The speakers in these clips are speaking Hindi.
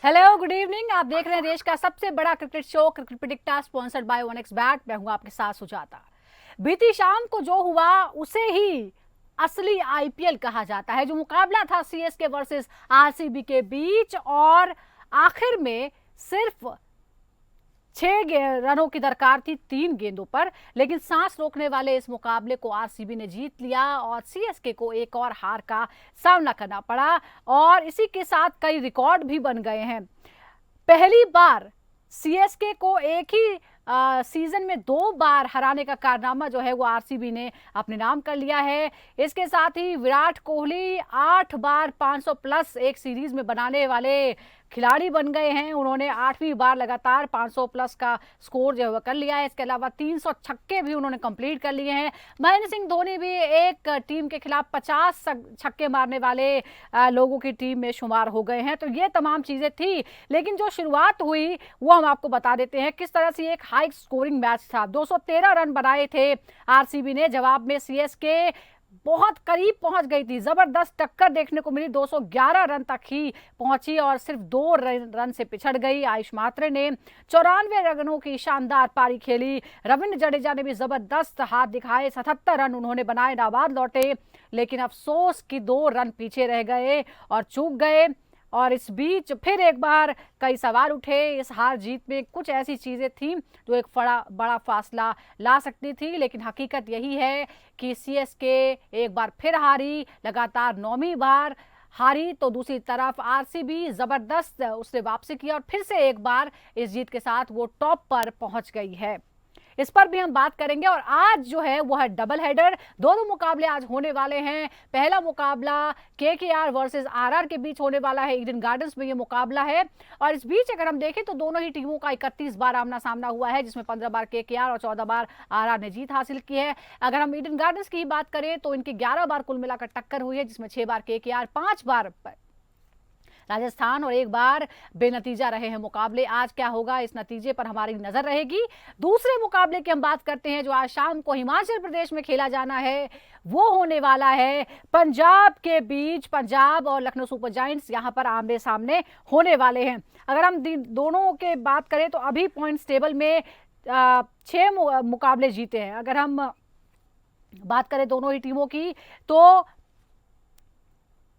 Hello, good evening. आप देख रहे हैं देश का सबसे बड़ा cricket show cricket predictor, sponsored by OneX bat. मैं हूं आपके साथ सुजाता। बीती शाम को जो हुआ उसे ही असली आईपीएल कहा जाता है। जो मुकाबला था सीएसके वर्सेस आरसीबी के बीच, और आखिर में सिर्फ 6 रनों की दरकार थी 3 गेंदों पर, लेकिन सांस रोकने वाले इस मुकाबले को आरसीबी ने जीत लिया और सीएसके को एक और हार का सामना करना पड़ा। और इसी के साथ कई रिकॉर्ड भी बन गए हैं। पहली बार सीएसके को एक ही सीजन में 2 बार हराने का कारनामा जो है वो आरसीबी ने अपने नाम कर लिया है। इसके साथ ही विराट कोहली 8 बार 500 प्लस एक सीरीज में बनाने वाले खिलाड़ी बन गए हैं। उन्होंने 8वीं बार लगातार 500 प्लस का स्कोर जो है कर लिया है। इसके अलावा 300 छक्के भी उन्होंने कंप्लीट कर लिए हैं। महेंद्र सिंह धोनी भी एक टीम के खिलाफ 50 छक्के मारने वाले लोगों की टीम में शुमार हो गए हैं। तो ये तमाम चीजें थी, लेकिन जो शुरुआत हुई वो हम आपको बता देते हैं किस तरह से एक हाई स्कोरिंग मैच था। 213 रन बनाए थे आरसीबी ने। जवाब में सीएसके बहुत करीब पहुंच गई थी, जबरदस्त टक्कर देखने को मिली, 211 रन तक ही पहुंची और सिर्फ 2 रन से पिछड़ गई। आयुष मात्रे ने 94 रनों की शानदार पारी खेली। रविंद्र जडेजा ने भी जबरदस्त हाथ दिखाए, 77 रन उन्होंने बनाए, नाबाद लौटे, लेकिन अफसोस कि 2 रन पीछे रह गए और चूक गए। और इस बीच फिर एक बार कई सवाल उठे। इस हार जीत में कुछ ऐसी चीजें थीं जो एक बड़ा फासला ला सकती थी, लेकिन हकीकत यही है कि सीएसके एक बार फिर हारी, लगातार 9वीं बार हारी। तो दूसरी तरफ आरसीबी जबरदस्त उसने वापसी की और फिर से एक बार इस जीत के साथ वो टॉप पर पहुंच गई है। इस पर भी हम बात करेंगे। और आज जो है वो है डबल हेडर। दोनों मुकाबले आज होने वाले हैं। पहला मुकाबला केकेआर वर्सेस आरआर के बीच होने वाला है। ईडन गार्डन्स में ये मुकाबला है। और इस बीच अगर हम देखें तो दोनों ही टीमों का 31 बार आमना सामना हुआ है, जिसमें 15 बार केकेआर और 14 बार आरआर ने जीत हासिल की है। अगर हम ईडन गार्डन्स की ही बात करें तो इनकी 11 बार कुल मिलाकर टक्कर हुई है, जिसमें 6 बार केकेआर, 5 बार राजस्थान और 1 बार बेनतीजा रहे हैं मुकाबले। आज क्या होगा इस नतीजे पर हमारी नजर रहेगी। दूसरे मुकाबले की हम बात करते हैं जो आज शाम को हिमाचल प्रदेश में खेला जाना है। वो होने वाला है पंजाब के बीच। पंजाब और लखनऊ सुपर जायंट्स यहां पर आमने सामने होने वाले हैं। अगर हम दोनों के बात करें तो अभी पॉइंट्स टेबल में 6 मुकाबले जीते हैं। अगर हम बात करें दोनों ही टीमों की तो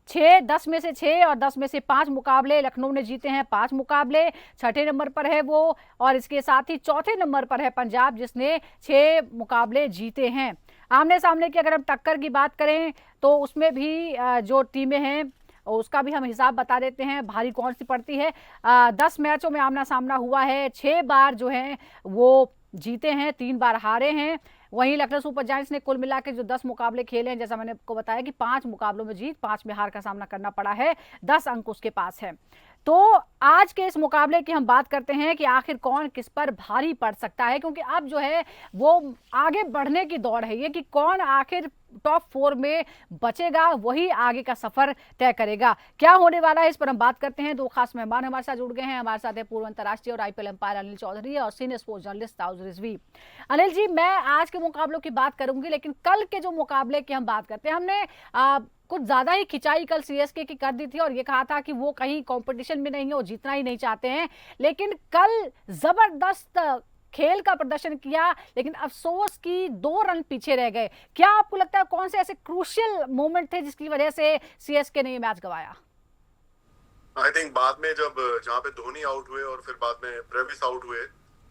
10 में से 6 और 10 में से 5 मुकाबले लखनऊ ने जीते हैं। 5 मुकाबले, छठे नंबर पर है वो। और इसके साथ ही चौथे नंबर पर है पंजाब, जिसने 6 मुकाबले जीते हैं। आमने सामने की अगर हम टक्कर की बात करें तो उसमें भी जो टीमें हैं उसका भी हम हिसाब बता देते हैं, भारी कौन सी पड़ती है। 10 मैचों में आमना सामना हुआ है। 6 बार जो है वो जीते हैं, 3 बार हारे हैं। वहीं लखनऊ सुपर जायंट्स ने कुल मिला के जो 10 मुकाबले खेले हैं, जैसा मैंने आपको बताया कि 5 मुकाबलों में जीत, 5 में हार का सामना करना पड़ा है। 10 अंक उसके पास है। तो आज के इस मुकाबले की हम बात करते हैं कि आखिर कौन किस पर भारी पड़ सकता है, क्योंकि अब जो है वो आगे बढ़ने की दौड़ है ये कि कौन आखिर टॉप 4 में बचेगा, वही आगे का सफर तय करेगा। क्या होने वाला है इस पर हम बात करते हैं। 2 खास मेहमान हमारे साथ जुड़ गए हैं। हमारे साथ है पूर्व अंतर्राष्ट्रीय और आईपीएल अंपायर अनिल चौधरी और सीनियर स्पोर्ट्स जर्नलिस्ट ताउज रिजवी। अनिल जी, मैं आज के मुकाबलों की बात करूंगी, लेकिन कल के जो मुकाबले की हम बात करते हैं, हमने कुछ ज्यादा ही खिंचाई कल सीएसके की कर दी थी और ये कहा था कि वो कहीं कंपटीशन में नहीं है, वो जीतना ही नहीं चाहते हैं। लेकिन कल जबरदस्त खेल का प्रदर्शन किया, लेकिन अफसोस कि 2 रन पीछे रह गए। क्या आपको लगता है कौन से ऐसे क्रूशियल मोमेंट थे जिसकी वजह से सीएसके ने ये मैच गंवाया? आई थिंक बाद में जब जहाँ पे धोनी आउट हुए और फिर बाद में ब्रेविस आउट हुए,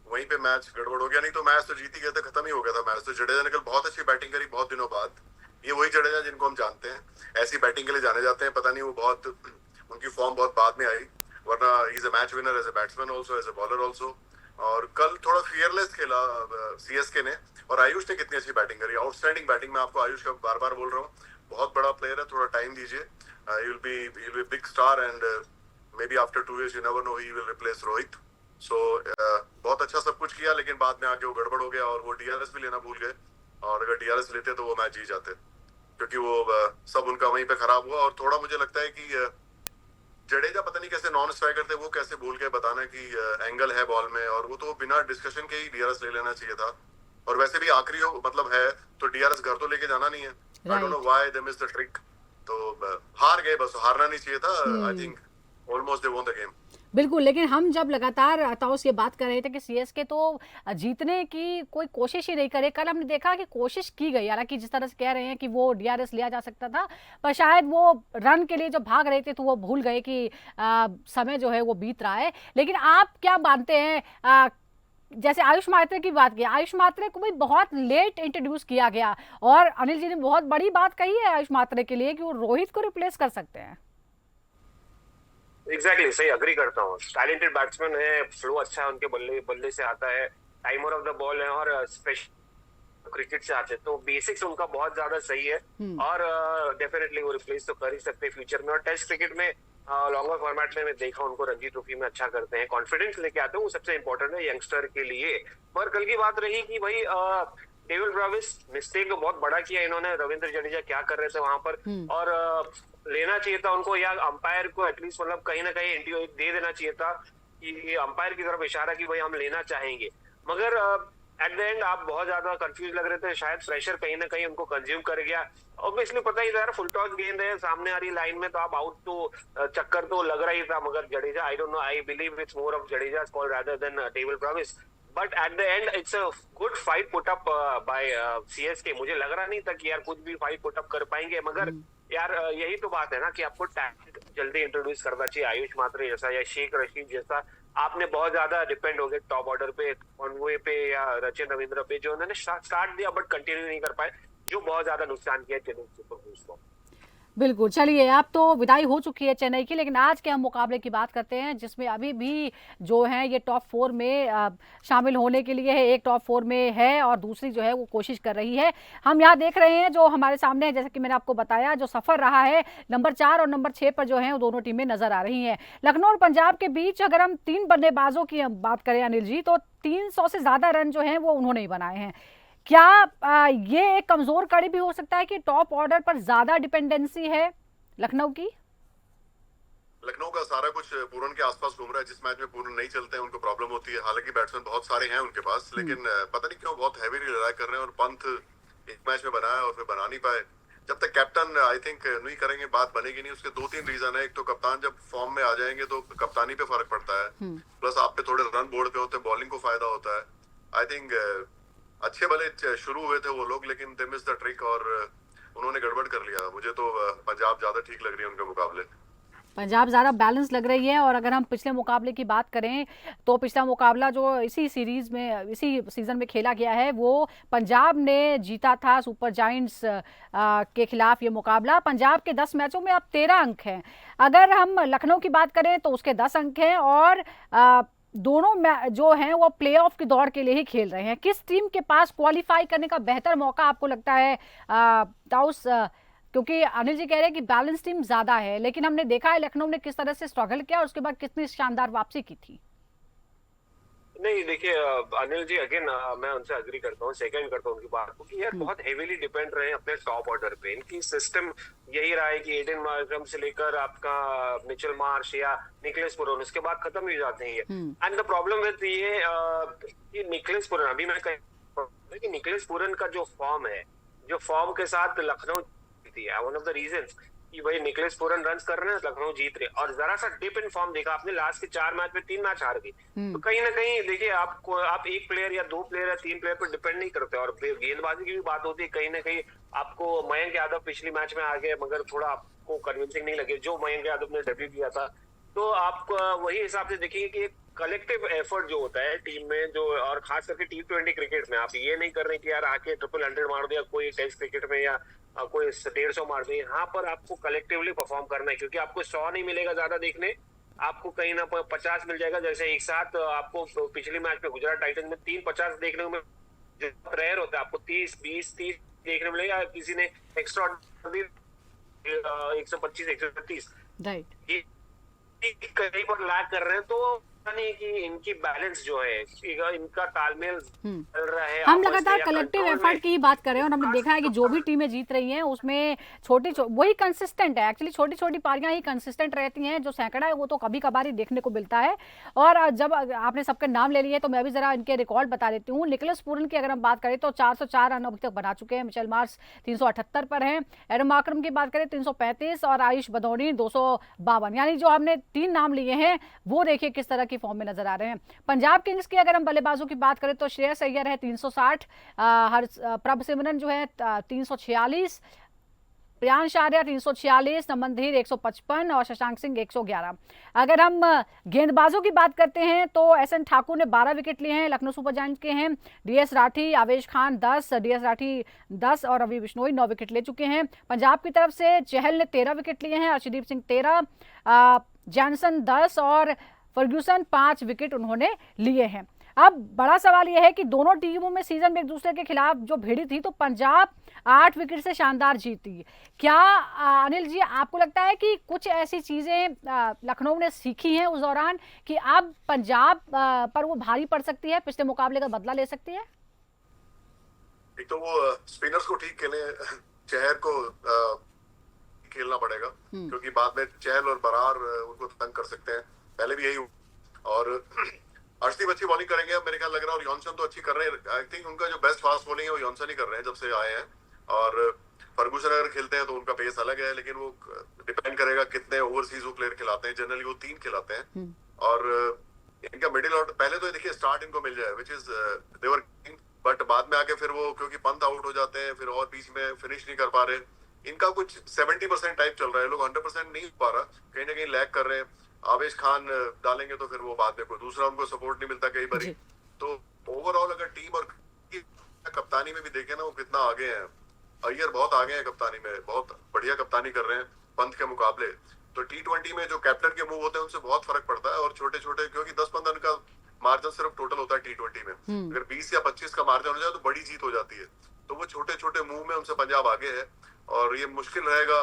वहीं पे मैच गड़बड़ हो गया। नहीं तो मैच तो जीत ही गया था, खत्म ही हो गया था मैच। तो जडेजा ने कल बहुत अच्छी बैटिंग करी बहुत दिनों बाद। ये वही जडेजा जिनको हम जानते हैं, ऐसी बैटिंग के लिए जाने जाते हैं। पता नहीं वो बहुत उनकी फॉर्म बहुत बाद में आई, वरना he is a match winner as a batsman also, as a bowler also. और कल थोड़ा फियरलेस खेला सीएसके ने। और आयुष ने कितनी अच्छी बैटिंग करी, आउटस्टैंडिंग बैटिंग। मैं आपको आयुष का बार बार बोल रहा हूँ, बहुत बड़ा प्लेयर है, थोड़ा टाइम दीजिए। He'll be big star and maybe after 2 years you never know he will replace Rohit. So बहुत अच्छा सब कुछ किया, लेकिन बाद में आके वो गड़बड़ हो गया और वो डीआरएस भी लेना भूल गए। और अगर डीआरएस लेते तो वो मैच जीत जाते, क्योंकि वो सब उनका वहीं पे खराब हुआ। और थोड़ा मुझे लगता है कि जडेजा पता नहीं कैसे नॉन स्ट्राइकर थे, वो कैसे भूल गए बताना कि एंगल है बॉल में, और वो तो बिना डिस्कशन के ही डीआरएस ले लेना चाहिए था। और वैसे भी आखिरी हो मतलब है तो डीआरएस घर तो लेके जाना नहीं है। आई don't know why they miss the trick. तो हार गए, बस हारना नहीं चाहिए था। I think almost they won the game. बिल्कुल, लेकिन हम जब लगातार ताउस ये बात कर रहे थे कि सीएसके तो जीतने की कोई कोशिश ही नहीं करे। कल हमने देखा कि कोशिश की गई, हालाँकि जिस तरह से कह रहे हैं कि वो डीआरएस लिया जा सकता था, पर शायद वो रन के लिए जब भाग रहे थे तो वो भूल गए कि समय जो है वो बीत रहा है। लेकिन आप क्या मानते हैं, जैसे आयुष मात्रे की बात की, आयुष मात्रे को भी बहुत लेट इंट्रोड्यूस किया गया और अनिल जी ने बहुत बड़ी बात कही है आयुष मात्रे के लिए कि वो रोहित को रिप्लेस कर सकते हैं। एग्जैक्टली सही अग्री करता हूँ। टैलेंटेड बैट्समैन है, फ्लो अच्छा है उनके बल्ले बल्ले से आता है, टाइमर ऑफ द बॉल है और स्पेशल क्रिकेट से आते हैं, तो बेसिक्स उनका बहुत ज्यादा सही है और डेफिनेटली वो रिप्लेस तो कर ही सकते हैं फ्यूचर में। और टेस्ट क्रिकेट में लॉन्गर फॉर्मेट में मैं देखा उनको रणजी ट्रॉफी में अच्छा करते हैं, कॉन्फिडेंस लेके आते हैं, वो सबसे इंपॉर्टेंट है यंगस्टर के लिए। पर कल की बात रही कि भाई डेविड ब्राविस मिस्टेक तो बहुत बड़ा किया इन्होंने, रविंद्र जडेजा क्या कर रहे थे वहां पर, और लेना चाहिए था उनको, या अंपायर को एटलीस्ट मतलब कहीं ना कहीं इंडियो दे देना चाहिए था कि अंपायर की तरफ इशारा कि भाई हम लेना चाहेंगे। मगर एट द एंड आप बहुत ज्यादा कंफ्यूज लग रहे थे, शायद प्रेशर कहीं ना कहीं उनको कंज्यूम कर गया। ऑब्वियसली पता ही था यार, फुल टॉस गेंद है सामने आ रही लाइन में, तो आप आउट तो चक्कर तो लग रहा ही था। मगर Jadeja, I don't know, I believe it's more of Jadeja call rather than David Brevis. But at the end it's a good fight put up by CSK. मुझे लग रहा नहीं था कि यार कुछ भी फाइट पुट अप कर पाएंगे, मगर यार यही तो बात है ना कि आपको टैलेंट जल्दी इंट्रोड्यूस करना चाहिए। आयुष मात्रे जैसा या शेख रशीद जैसा, आपने बहुत ज्यादा डिपेंड हो गए टॉप ऑर्डर पे, कॉनवे पे या रचिन रविंद्र पे, जो उन्होंने स्टार्ट दिया बट कंटिन्यू नहीं कर पाए, जो बहुत ज्यादा नुकसान किया चेन्नई सुपर किंग्स को। बिल्कुल, चलिए अब तो विदाई हो चुकी है चेन्नई की, लेकिन आज के हम मुकाबले की बात करते हैं जिसमें अभी भी जो है ये टॉप 4 में शामिल होने के लिए है। एक टॉप 4 में है और दूसरी जो है वो कोशिश कर रही है। हम यहाँ देख रहे हैं जो हमारे सामने है, जैसे कि मैंने आपको बताया, जो सफर रहा है नंबर 4 और नंबर 6 पर जो है वो दोनों टीमें नजर आ रही हैं। लखनऊ और पंजाब के बीच अगर हम 3 बल्लेबाजों की बात करें अनिल जी, तो 300 से ज्यादा रन जो है वो उन्होंने ही बनाए हैं। क्या ये एक कमजोर कड़ी भी हो सकता है कि टॉप ऑर्डर पर ज्यादा डिपेंडेंसी है लखनऊ की? लखनऊ का सारा कुछ पूरन के आसपास घूम रहा है। जिस मैच में पूरन नहीं चलते हैं उनको प्रॉब्लम होती है। हालांकि बैट्समैन बहुत सारे हैं उनके पास, लेकिन पता नहीं क्यों बहुत हैवी रिलाय कर रहे हैं। और पंत एक मैच में बनाया और फिर बना नहीं पाए। जब तक कैप्टन आई थिंक नहीं करेंगे बात बनेगी नहीं। उसके 2-3 रीजन है। एक तो कप्तान जब फॉर्म में आ जाएंगे तो कप्तानी पे फर्क पड़ता है, प्लस आप पे थोड़े रन बोर्ड पे होते हैं, बॉलिंग को फायदा होता है। आई थिंक अच्छे भले शुरू हुए थे वो लोग, लेकिन दे मिस द ट्रिक और उन्होंने गड़बड़ कर लिया। मुझे तो पंजाब ज्यादा ठीक लग रही है उनके मुकाबले। पंजाब ज़्यादा बैलेंस लग रही है। और अगर हम पिछले मुकाबले की बात करें तो पिछला मुकाबला जो इसी सीरीज में, इसी सीजन में खेला गया है, वो पंजाब ने जीता था सुपर जायंट्स के खिलाफ। ये मुकाबला, पंजाब के 10 मैचों में अब 13 अंक हैं। अगर हम लखनऊ की बात करें तो उसके 10 अंक हैं और दोनों जो हैं वो प्लेऑफ की दौड़ के लिए ही खेल रहे हैं। किस टीम के पास क्वालिफाई करने का बेहतर मौका आपको लगता है ताउस? क्योंकि अनिल जी कह रहे हैं कि बैलेंस टीम ज्यादा है, लेकिन हमने देखा है लखनऊ ने किस तरह से स्ट्रगल किया और उसके बाद कितनी शानदार वापसी की थी। नहीं देखिए अनिल जी, अगेन मैं उनसे अग्री करता हूँ, सेकंड करता हूँ उनकी बात को, कि यार बहुत हेवीली डिपेंड रहे अपने टॉप ऑर्डर पे। इनकी सिस्टम यही रहा है कि एडन मार्करम से लेकर आपका मिचेल मार्श या निकोलस पुरन, उसके बाद खत्म ही जाते हैं ये। एंड द प्रॉब्लम विद ये निकोलस पुरन, अभी मैं कि निकोलस पुरन का जो फॉर्म है, जो फॉर्म के साथ लखनऊ जीती है, वन ऑफ द रीजंस कि भाई निकोलस पुरन रन कर रहे हैं, लखनऊ जीत रहे। और जरा सा डिप इन फॉर्म देखा आपने, लास्ट के 4 मैच में 3 मैच हार गई। तो कहीं ना कहीं देखिए, आपको आप एक प्लेयर या 2 प्लेयर या 3 प्लेयर पर डिपेंड नहीं करते। और गेंदबाजी की भी बात होती है, कहीं ना कहीं आपको मयंक यादव पिछली मैच में आ गए, मगर थोड़ा आपको कन्विंसिंग नहीं लगे जो मयंक यादव ने डेब्यू किया था। तो आप वही हिसाब से देखेंगे कि एक कलेक्टिव एफर्ट जो होता है टीम में, जो और खास करके T20 क्रिकेट में, आप ये नहीं कर रहे कि यार आके 100 मार दिया कोई टेस्ट क्रिकेट में, या कोई 150 मार दिया। यहाँ पर आपको कलेक्टिवली परफॉर्म करना है, क्योंकि आपको 100 नहीं मिलेगा ज्यादा देखने, आपको कहीं ना 50 मिल जाएगा। जैसे एक साथ आपको पिछले मैच में गुजरात टाइटंस में 3-50 देखने को रेयर होता है, आपको 30-20-30 देखने मिलेगा। किसी ने एक्स्ट्रा 125-130 राइट, कहीं पर लैग कर रहे हैं। तो नहीं कि इनकी बैलेंस जो है, इनका तालमेल चल रहा है हम आपस में लगातार या कलेक्टिव कंट्रोल एफर्ट में। की ही बात कर रहे हैं और हमने देखा है कि जो भी टीमें जीत रही हैं उसमें वही कंसिस्टेंट है। एक्चुअली छोटी छोटी पारियां ही कंसिस्टेंट रहती हैं, जो सैकड़ा है वो तो कभी कभार ही देखने को मिलता है। और जब आपने सबके नाम ले लिए तो मैं भी जरा इनके रिकॉर्ड बता देती हूँ। निकोलस पूरन की अगर हम बात करें तो 404 रन अभी तक बना चुके हैं। मिचेल मार्श 378 पर हैं। एडम मार्करम की बात करें 335 और आयुष बदौनी 252। यानी जो हमने 3 नाम लिए हैं वो देखिए किस तरह की फॉर्म में नजर आ रहे हैं। पंजाब किंग्स की अगर हम बल्लेबाजों की बात करें तो श्रेयस अय्यर है 360, प्रभ सिमरन जो है 346, प्रियांश आर्या 346, नमनधीर 155 और शशांक सिंह 111। अगर हम गेंदबाजों की बात करते हैं तो एसएन ठाकुर ने 12 विकेट लिए हैं, लखनऊ सुपर जायंट्स के हैं। डीएस राठी, आवेश खान 10, डीएस राठी 10 और रवि बिश्नोई 9 विकेट ले चुके हैं। पंजाब की तरफ से चहल ने 13 विकेट लिए हैं, अर्शदीप सिंह 13, जॉनसन 10 और फर्ग्यूसन 5 विकेट उन्होंने लिए हैं। अब बड़ा सवाल यह है कि दोनों टीमों में सीजन में एक दूसरे के खिलाफ जो भिड़ी थी तो पंजाब 8 विकेट से शानदार जीती। क्या अनिल जी आपको लगता है कि कुछ ऐसी चीजें लखनऊ ने सीखी हैं उस दौरान कि अब पंजाब पर वो भारी पड़ सकती है, पिछले मुकाबले का बदला ले सकती है? एक तो वो स्पिनर्स को ठीक खेले, चहर को खेलना पड़ेगा क्योंकि बाद में चहल और बरार उनको तंग कर सकते हैं। पहले भी यही हुआ। और अर्शदीप अच्छी बॉलिंग करेंगे अब मेरे ख्याल लग रहा है, और यॉनसन तो अच्छी कर रहे हैं। आई थिंक उनका जो बेस्ट फास्ट बॉलिंग है वो यॉनसन ही कर रहे हैं जब से आए हैं। और फर्गूसन अगर खेलते हैं तो उनका पेस अलग है, लेकिन वो डिपेंड करेगा कितने ओवरसीज वो प्लेयर खिलाते हैं। जनरली वो 3 खिलाते हैं। और इनका मिडिल ऑर्डर पहले तो देखिए स्टार्ट इनको मिल जाए, विच इज देवर, बट बाद में आके फिर वो क्योंकि पंत आउट हो जाते हैं फिर और बीच में फिनिश नहीं कर पा रहे। इनका कुछ 70% टाइप चल रहा है, लोग 100% नहीं हो पा रहा, कहीं ना कहीं लैग कर रहे हैं। आवेश खान डालेंगे तो फिर वो बाद में कोई दूसरा उनको सपोर्ट नहीं मिलता कई बारी। तो ओवरऑल अगर टीम और कप्तानी में भी देखें ना वो कितना आगे हैं। अय्यर बहुत आगे हैं कप्तानी में, बहुत बढ़िया कप्तानी कर रहे हैं पंत के मुकाबले। तो T20 में जो कैप्टन के मूव होते हैं उनसे बहुत फर्क पड़ता है। और छोटे छोटे क्योंकि 10-15 रन का मार्जिन सिर्फ टोटल होता है T20 में, अगर 20 या 25 का मार्जिन हो जाए तो बड़ी जीत हो जाती है। तो वो छोटे छोटे मूव में उनसे पंजाब आगे है और ये मुश्किल रहेगा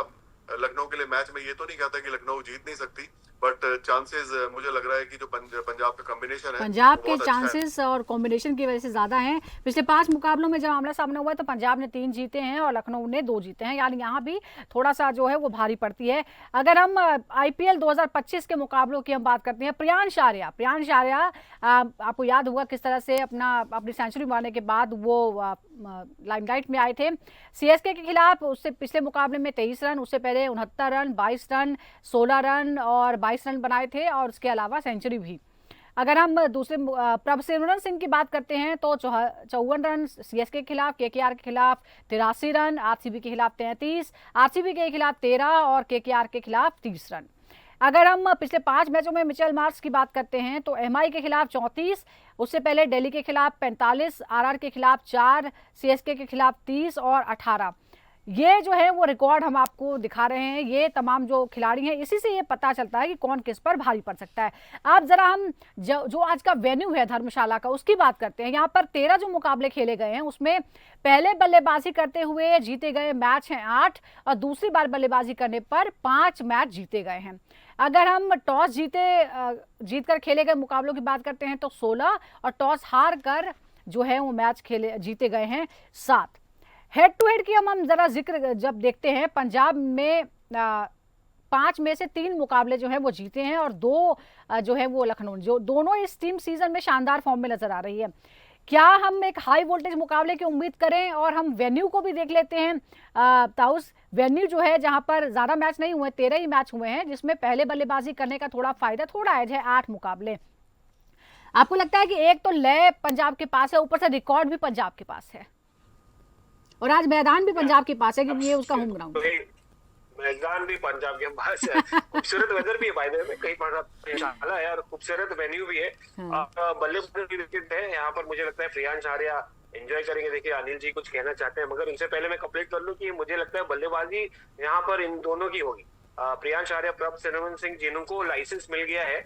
लखनऊ के लिए मैच में। ये तो नहीं कहता कि लखनऊ जीत नहीं सकती, बट चांसेस मुझे लग रहा है कि जो पंजाब का कॉम्बिनेशन है, पंजाब के चांसेस और कॉम्बिनेशन की वजह से ज्यादा हैं। पिछले 5 मुकाबलों में जब आमना सामना हुआ है तो पंजाब ने 3 जीते हैं और लखनऊ ने 2 जीते हैं, यानी यहाँ भी थोड़ा सा जो है वो भारी पड़ती है। अगर हम आईपीएल 2025 के मुकाबलों की हम बात करते हैं, प्रियांश आर्या आपको याद होगा किस तरह से अपनी सेंचुरी मारने के बाद वो लाइमलाइट में आए थे। सीएसके के खिलाफ उससे पिछले मुकाबले में 23 रन, उससे पहले 69 रन, 22 रन, 16 रन और 22 रन बनाए थे और उसके अलावा सेंचुरी भी। अगर हम दूसरे प्रभ सिमरन सिंह की बात करते हैं तो 54 रन सीएसके के खिलाफ, केकेआर के खिलाफ 83 रन, आरसीबी के खिलाफ 33, आरसीबी के खिलाफ 13 और केकेआर के खिलाफ 30 रन। अगर हम पिछले 5 मैचों में मिचेल मार्श की बात करते हैं तो एमआई के खिलाफ 34, उससे पहले दिल्ली के खिलाफ 45, आरआर के खिलाफ 4, सीएसके के खिलाफ 30 और 18। ये जो है वो रिकॉर्ड हम आपको दिखा रहे हैं। ये तमाम जो खिलाड़ी हैं इसी से ये पता चलता है कि कौन किस पर भारी पड़ सकता है। आप जरा हम जो आज का वेन्यू है धर्मशाला का उसकी बात करते हैं। यहाँ पर 13 जो मुकाबले खेले गए हैं उसमें पहले बल्लेबाजी करते हुए जीते गए मैच हैं 8 और दूसरी बार बल्लेबाजी करने पर 5 मैच जीते गए हैं। अगर हम टॉस जीतकर खेले गए मुकाबलों की बात करते हैं तो 16 और टॉस हार कर जो है वो मैच जीते गए हैं 7। हेड टू हेड की हम जरा जिक्र जब देखते हैं, पंजाब में 5 में से 3 मुकाबले जो है वो जीते हैं और 2 जो है वो लखनऊ, जो दोनों इस टीम सीजन में शानदार फॉर्म में नजर आ रही है। क्या हम एक हाई वोल्टेज मुकाबले की उम्मीद करें? और हम वेन्यू को भी देख लेते हैं। ताउस वेन्यू जो है जहां पर ज्यादा मैच नहीं हुए, 13 ही मैच हुए हैं, जिसमें पहले बल्लेबाजी करने का थोड़ा एज है 8 मुकाबले। आपको लगता है कि एक तो लय पंजाब के पास है, ऊपर से रिकॉर्ड भी पंजाब के पास है और आज मैदान भी पंजाब के पास है क्योंकि ये उसका होम ग्राउंड है। मैदान भी पंजाब के पास है, खूबसूरत वेदर भी है, बाय द वे कई धर्मशाला है और खूबसूरत वेन्यू भी है। बल्लेबाजी विकेट है यहाँ पर, मुझे लगता है प्रियांश आर्या एंजॉय करेंगे। देखिए अनिल जी कुछ कहना चाहते हैं, मगर उनसे पहले मैं कंप्लीट कर लूं कि मुझे लगता है बल्लेबाजी यहाँ पर इन दोनों की होगी। प्रियांश आर्या, प्रभ सिमरन सिंह जिनको लाइसेंस मिल गया है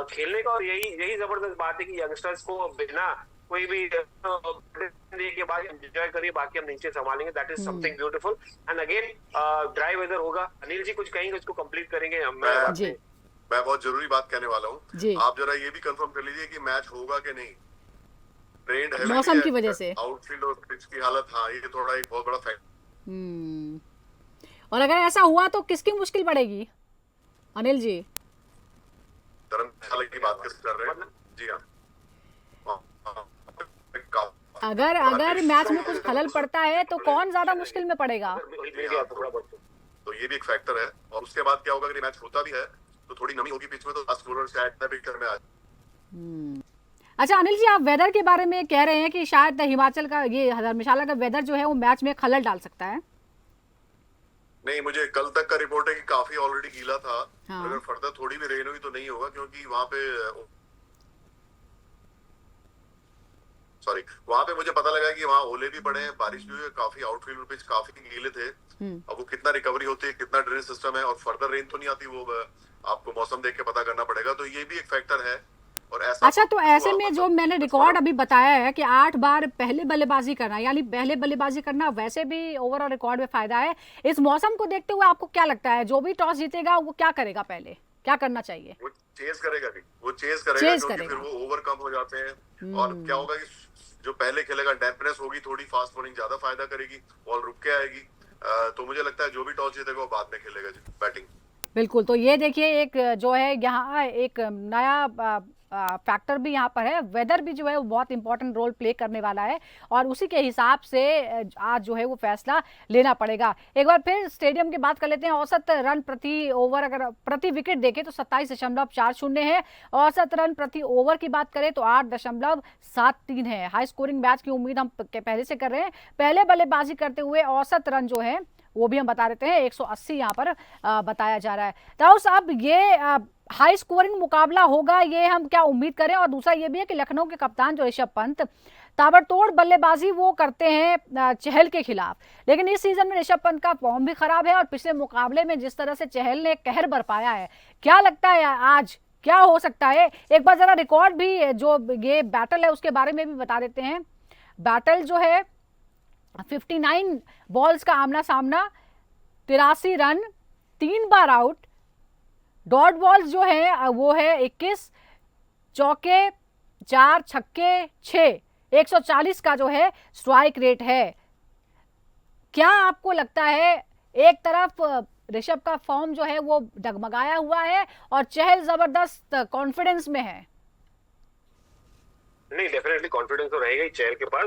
खेलने का, और यही जबरदस्त बात है कि यंगस्टर्स को बिना कोई भी के बाद एंजॉय करिए, बाकी हम नीचे संभालेंगे। That is something beautiful. And again dry weather होगा। अनिल जी कुछ कहेंगे, उसको कंप्लीट करेंगे। मैं बहुत जरूरी बात कहने वाला जी। हूँ। आप जरा ये भी कंफर्म कर लीजिए कि मैच होगा कि नहीं। ट्रेंड है मौसम की वजह से। आउटफील्ड और पिच की हालत, हाँ ये थोड़ा एक बहुत बड़ा फैक्टर। और अगर ऐसा हुआ तो किसकी मुश्किल पड़ेगी अनिल जी? धर्मशाला की बात कर रहे हैं जी हाँ। अगर मैच में कुछ खलल पड़ता है तो कौन ज्यादा मुश्किल में पड़ेगा? तो ये भी एक फैक्टर है। और उसके बाद क्या होगा, अगर मैच होता भी है तो थोड़ी नमी होगी पिच में, तो फास्ट बॉलर शायद पिक्चर में आ। अच्छा अनिल जी, आप वेदर के बारे में कह रहे हैं कि शायद हिमाचल का ये धर्मशाला का वेदर जो है वो मैच में खलल डाल सकता है। नहीं, मुझे कल तक का रिपोर्ट है कि काफी ऑलरेडी गीला था। हाँ। अगर फर्दर थोड़ी भी रेन हुई तो नहीं होगा, क्योंकि वहां पे मुझे पता लगा कि वहाँ ओले भी पड़े हैं, बारिश भी हुई है, काफी आउटफील्ड पिच काफी गीले थे। अब वो कितना रिकवरी होती है, कितना ड्रेनेज सिस्टम है, और फर्दर रेन तो नहीं आती, वो आपको मौसम देख के पता करना पड़ेगा। तो ये भी एक फैक्टर है। और ऐसा अच्छा, तो ऐसे में जो मैंने रिकॉर्ड अभी बताया है कि 8 बार पहले बल्लेबाजी करना, यानी पहले बल्लेबाजी करना वैसे भी ओवरऑल रिकॉर्ड में फायदा है। इस मौसम को देखते हुए आपको क्या लगता है, जो भी टॉस जीतेगा वो क्या करेगा, पहले क्या करना चाहिए? वो चेज करेगा क्योंकि फिर वो ओवरकम हो जाते हैं। और क्या होगा कि जो पहले खेलेगा डैम्पनेस होगी थोड़ी, फास्ट बॉलिंग ज्यादा फायदा करेगी, बॉल रुक के आएगी। तो मुझे लगता है जो भी टॉस जीतेगा वो बाद में खेलेगा बैटिंग। बिल्कुल, तो ये देखिए एक जो है यहाँ एक नया फैक्टर भी यहाँ पर है। वेदर भी जो है वो बहुत इंपॉर्टेंट रोल प्ले करने वाला है और उसी के हिसाब से आज जो है वो फैसला लेना पड़ेगा। एक बार फिर स्टेडियम की बात कर लेते हैं। औसत रन प्रति ओवर अगर प्रति विकेट देखें तो 27.40 है। औसत रन प्रति ओवर की बात करें तो 8.73 है। हाई स्कोरिंग मैच की उम्मीद हम पहले से कर रहे हैं। पहले बल्लेबाजी करते हुए औसत रन जो है वो भी हम बता देते हैं 180 यहाँ पर बताया जा रहा है। तो अब ये हाई स्कोरिंग मुकाबला होगा, ये हम क्या उम्मीद करें? और दूसरा ये भी है कि लखनऊ के कप्तान जो ऋषभ पंत ताबड़तोड़ बल्लेबाजी वो करते हैं चहल के खिलाफ, लेकिन इस सीजन में ऋषभ पंत का फॉर्म भी खराब है और पिछले मुकाबले में जिस तरह से चहल ने कहर बरपाया है, क्या लगता है आज क्या हो सकता है? एक बार जरा रिकॉर्ड भी जो ये बैटल है उसके बारे में भी बता देते हैं। बैटल जो है 59 बॉल्स का आमना सामना, 83 रन, 3 बार आउट, डॉट बॉल्स जो है वो है 21, चौके 4, छक्के 6, 140 का जो है स्ट्राइक रेट है। क्या आपको लगता है एक तरफ ऋषभ का फॉर्म जो है वो डगमगाया हुआ है और चहल जबरदस्त कॉन्फिडेंस में है? नहीं, डेफिनेटली कॉन्फिडेंस तो रहेगा ही चहल के पास।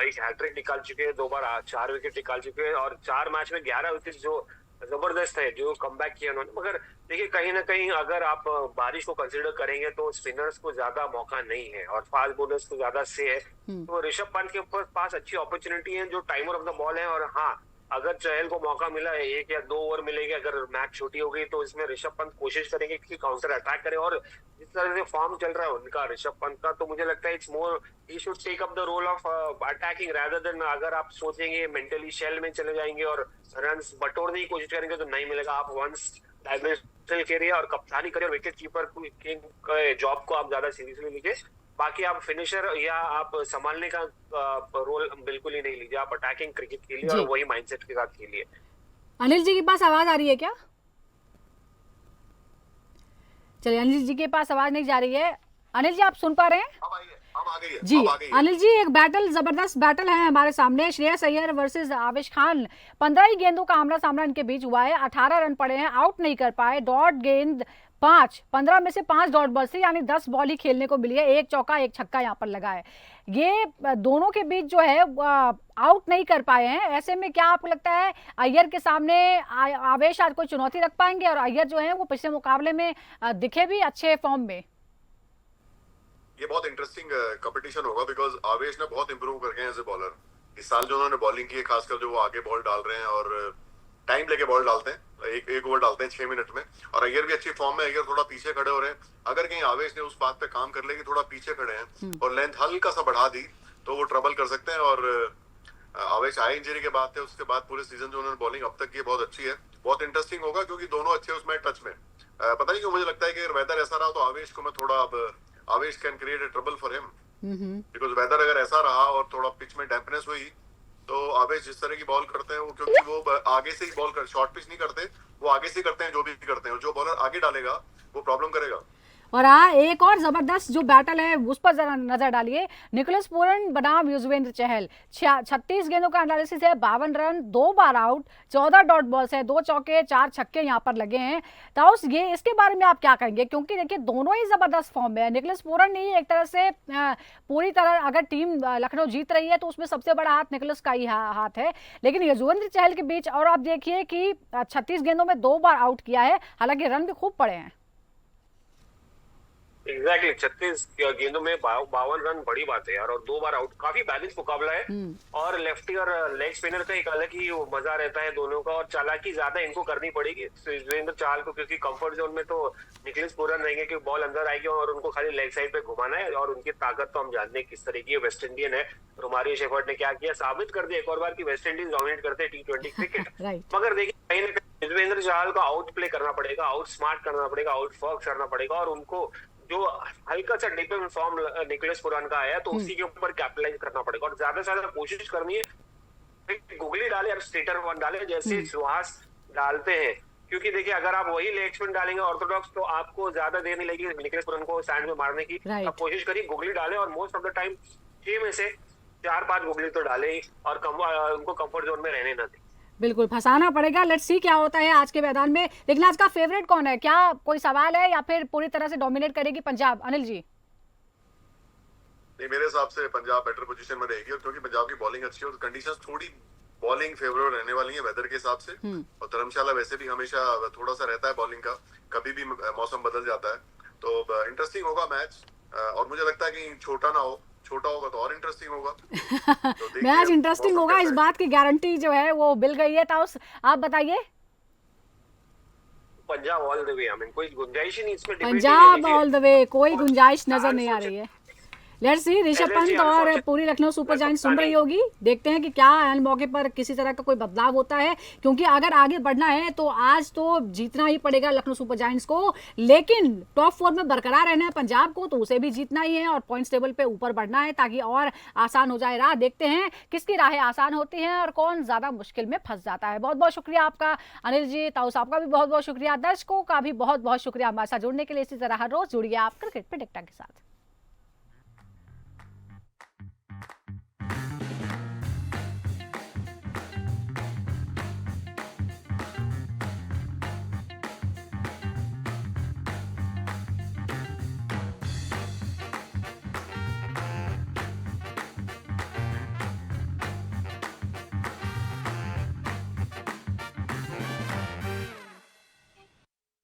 एक हैट्रिक निकाल चुके हैं, 2 बार 4 विकेट निकाल चुके हैं और 4 मैच में 11 विकेट, जो जबरदस्त है जो कमबैक किया उन्होंने। मगर देखिए कहीं ना कहीं अगर आप बारिश को कंसीडर करेंगे तो स्पिनर्स को ज्यादा मौका नहीं है और फास्ट बॉलर्स को ज्यादा से है। तो ऋषभ पंत के पास अच्छी अपॉर्चुनिटी है जो टाइमर ऑफ द बॉल है। और हाँ, अगर चहल को मौका मिला है, 1 या 2 ओवर मिलेंगे, अगर मैच छोटी हो गई तो इसमें ऋषभ पंत कोशिश करेंगे कि काउंटर अटैक करे। और जिस तरह से फॉर्म चल रहा है उनका ऋषभ पंत का, तो मुझे लगता है it's more he should take up the role of attacking rather than, अगर आप सोचेंगे मेंटली शेल में चले जाएंगे और रन्स बटोरने की कोशिश करेंगे तो नहीं मिलेगा। आप वंस डायमेंशनल करिए और कप्तानी करिए और विकेट कीपर के जॉब को आप ज्यादा सीरियसली लीजिए। बाकी आप फिनिशर या आप संभालने का रोल बिल्कुल ही नहीं लीजिए, आप अटैकिंग क्रिकेट खेलिए और वही माइंडसेट के साथ खेलिए। अनिल जी के पास आवाज आ रही है क्या? चलिए, अनिल जी के पास आवाज नहीं जा रही है। अनिल जी आप सुन पा रहे हैं? जी अनिल जी, एक बैटल, जबरदस्त बैटल है हमारे सामने। श्रेयस अय्यर वर्सेस आवेश खान। 15 ही गेंदों का आमना सामना इनके बीच हुआ है। 18 रन पड़े हैं, आउट नहीं कर पाए। डॉट गेंद 5, 15 में से 5 डॉट बॉल से, यानी 10 बॉल ही खेलने को मिली है। 1 चौका 1 छक्का यहाँ पर लगा है। ये दोनों के बीच जो है आउट नहीं कर पाए हैं। ऐसे में क्या आपको लगता है अय्यर के सामने आवेश आज कोई चुनौती रख पाएंगे? और अय्यर जो है वो पिछले मुकाबले में दिखे भी अच्छे फॉर्म में। ये बहुत इंटरेस्टिंग कंपटीशन होगा, बिकॉज आवेश ने बहुत इंप्रूव कर गए हैं एज ए बॉलर। इस साल जो उन्होंने बॉलिंग की है, खासकर जो वो आगे बॉल डाल रहे हैं और टाइम लेके बॉल डालते हैं, एक ओवर डालते हैं 6 मिनट में। और अय्यर भी अच्छी फॉर्म में, अय्यर थोड़ा पीछे खड़े हो रहे हैं। अगर कहीं आवेश ने उस बात पे काम कर ले कि थोड़ा पीछे खड़े हैं और लेंथ हल्का सा बढ़ा दी तो वो ट्रबल कर सकते हैं। और आवेश आए इंजरी के बाद थे, उसके बाद पूरे सीजन जो उन्होंने बॉलिंग अब तक की बहुत अच्छी है। बहुत इंटरेस्टिंग होगा क्योंकि दोनों अच्छे उसमें टच में। पता नहीं क्यों मुझे लगता है कि अगर वेदर ऐसा रहा तो आवेश को मैं थोड़ा, अब Avesh can create a trouble for him, because weather अगर ऐसा रहा और थोड़ा पिच में डैम्पनेस हुई तो आवेश जिस तरह की बॉल करते हैं वो, क्योंकि वो आगे से ही बॉल कर, शॉर्ट पिच नहीं करते, वो आगे से करते हैं जो भी करते हैं। जो बॉलर आगे डालेगा वो प्रॉब्लम करेगा। और हाँ, एक और जबरदस्त जो बैटल है उस पर जरा नजर डालिए। निकोलस पूरन बनाम युजवेंद्र चहल, 36 गेंदों का एनालिसिस है, 52 रन, 2 बार आउट, 14 डॉट बॉल्स है, 2 चौके 4 छक्के यहाँ पर लगे हैं। ताउस, ये इसके बारे में आप क्या कहेंगे? क्योंकि देखिए दोनों ही जबरदस्त फॉर्म में है। निकोलस पूरन ही एक तरह से पूरी तरह, अगर टीम लखनऊ जीत रही है तो उसमें सबसे बड़ा हाथ निकोलस का ही हाथ है, लेकिन युजवेंद्र चहल के बीच, और आप देखिए कि 36 गेंदों में 2 बार आउट किया है, हालांकि रन भी खूब पड़े हैं। एग्जैक्टली 36 गेंदों में 52 रन बड़ी बात है यार, और 2 बार आउट, काफी बैलेंस मुकाबला है। और लेफ्टी और लेग स्पिनर का एक अलग ही मजा रहता है दोनों का, और चालाकी ज्यादा इनको करनी पड़ेगी युजवेंद्र चहल को, क्योंकि कंफर्ट जोन में तो निकोलस पूरन रहेंगे कि बॉल अंदर आएगी और उनको खाली लेग साइड पे घुमाना है। और उनकी ताकत तो हम जानते हैं किस तरह की है, वेस्ट इंडियन है। रोमारियो शेफर्ड ने क्या किया, साबित कर दिया एक और बार कि वेस्ट इंडीज डोमिनेट करते हैं T20 क्रिकेट। मगर देखिए कहीं ना कहीं युजवेंद्र चहल को आउट प्ले करना पड़ेगा, आउट स्मार्ट करना पड़ेगा, आउट फॉक्स करना पड़ेगा, और उनको जो हल्का सा dip in form Nicholas Pooran का आया तो उसी के ऊपर कैपिटलाइज करना पड़ेगा, और ज्यादा से ज्यादा कोशिश करनी है गुगली डाले और स्टेटर वन डाले जैसे सुहास डालते हैं। क्योंकि देखिए अगर आप वही लेग स्पिन डालेंगे ऑर्थोडॉक्स, तो आपको ज्यादा देर नहीं लगेगी निकोलस पूरन को स्टैंड में मारने की। आप कोशिश करिए गुगली डाले, और मोस्ट ऑफ द टाइम 6 में से 4-5 गुगली तो डाले ही, और उनको कंफर्ट जोन में रहने ना दें। बिल्कुल फंसाना पड़ेगा। लेट्स सी क्या होता है आज के मैदान में। लेकिन आज का फेवरेट कौन है? क्या कोई सवाल है या फिर पूरी तरह से डोमिनेट करेगी पंजाब? अनिल जी। नहीं, मेरे हिसाब से पंजाब बेटर पोजीशन में रहेगी, और क्योंकि पंजाब की बॉलिंग अच्छी है और कंडीशंस थोड़ी बॉलिंग फेवरेबल रहने वाली है वेदर के हिसाब से। और धर्मशाला वैसे भी हमेशा थोड़ा सा रहता है बॉलिंग का, कभी भी मौसम बदल जाता है, तो इंटरेस्टिंग होगा मैच। और मुझे लगता है कि छोटा ना हो, छोटा होगा तो और इंटरेस्टिंग होगा। तो मैच इंटरेस्टिंग होगा, इस बात की गारंटी जो है वो मिल गई है। ताउस, आप बताइए। Punjab all the way, I mean कोई गुंजाइश ही नहीं इसमें, पंजाब ऑल द वे, कोई गुंजाइश नजर नहीं आ रही है। लेट्स सी, ऋषभ पंत और पूरी लखनऊ सुपर जायंट्स सुन रही होगी, देखते हैं कि क्या एन मौके पर किसी तरह का कोई बदलाव होता है। क्योंकि अगर आगे बढ़ना है तो आज तो जीतना ही पड़ेगा लखनऊ सुपर जायंट्स को, लेकिन टॉप 4 में बरकरार रहना है पंजाब को, तो उसे भी जीतना ही है और पॉइंट्स टेबल पे ऊपर बढ़ना है, ताकि और आसान हो जाए राह। देखते हैं किसकी राहें आसान होती हैं और कौन ज्यादा मुश्किल में फंस जाता है। बहुत बहुत शुक्रिया आपका अनिल जी। ताउस, आपका भी बहुत बहुत शुक्रिया। दर्शकों का भी बहुत बहुत शुक्रिया हमारे साथ जुड़ने के लिए। इसी तरह हर रोज जुड़िए आप क्रिकेट पे टिकटॉक के साथ।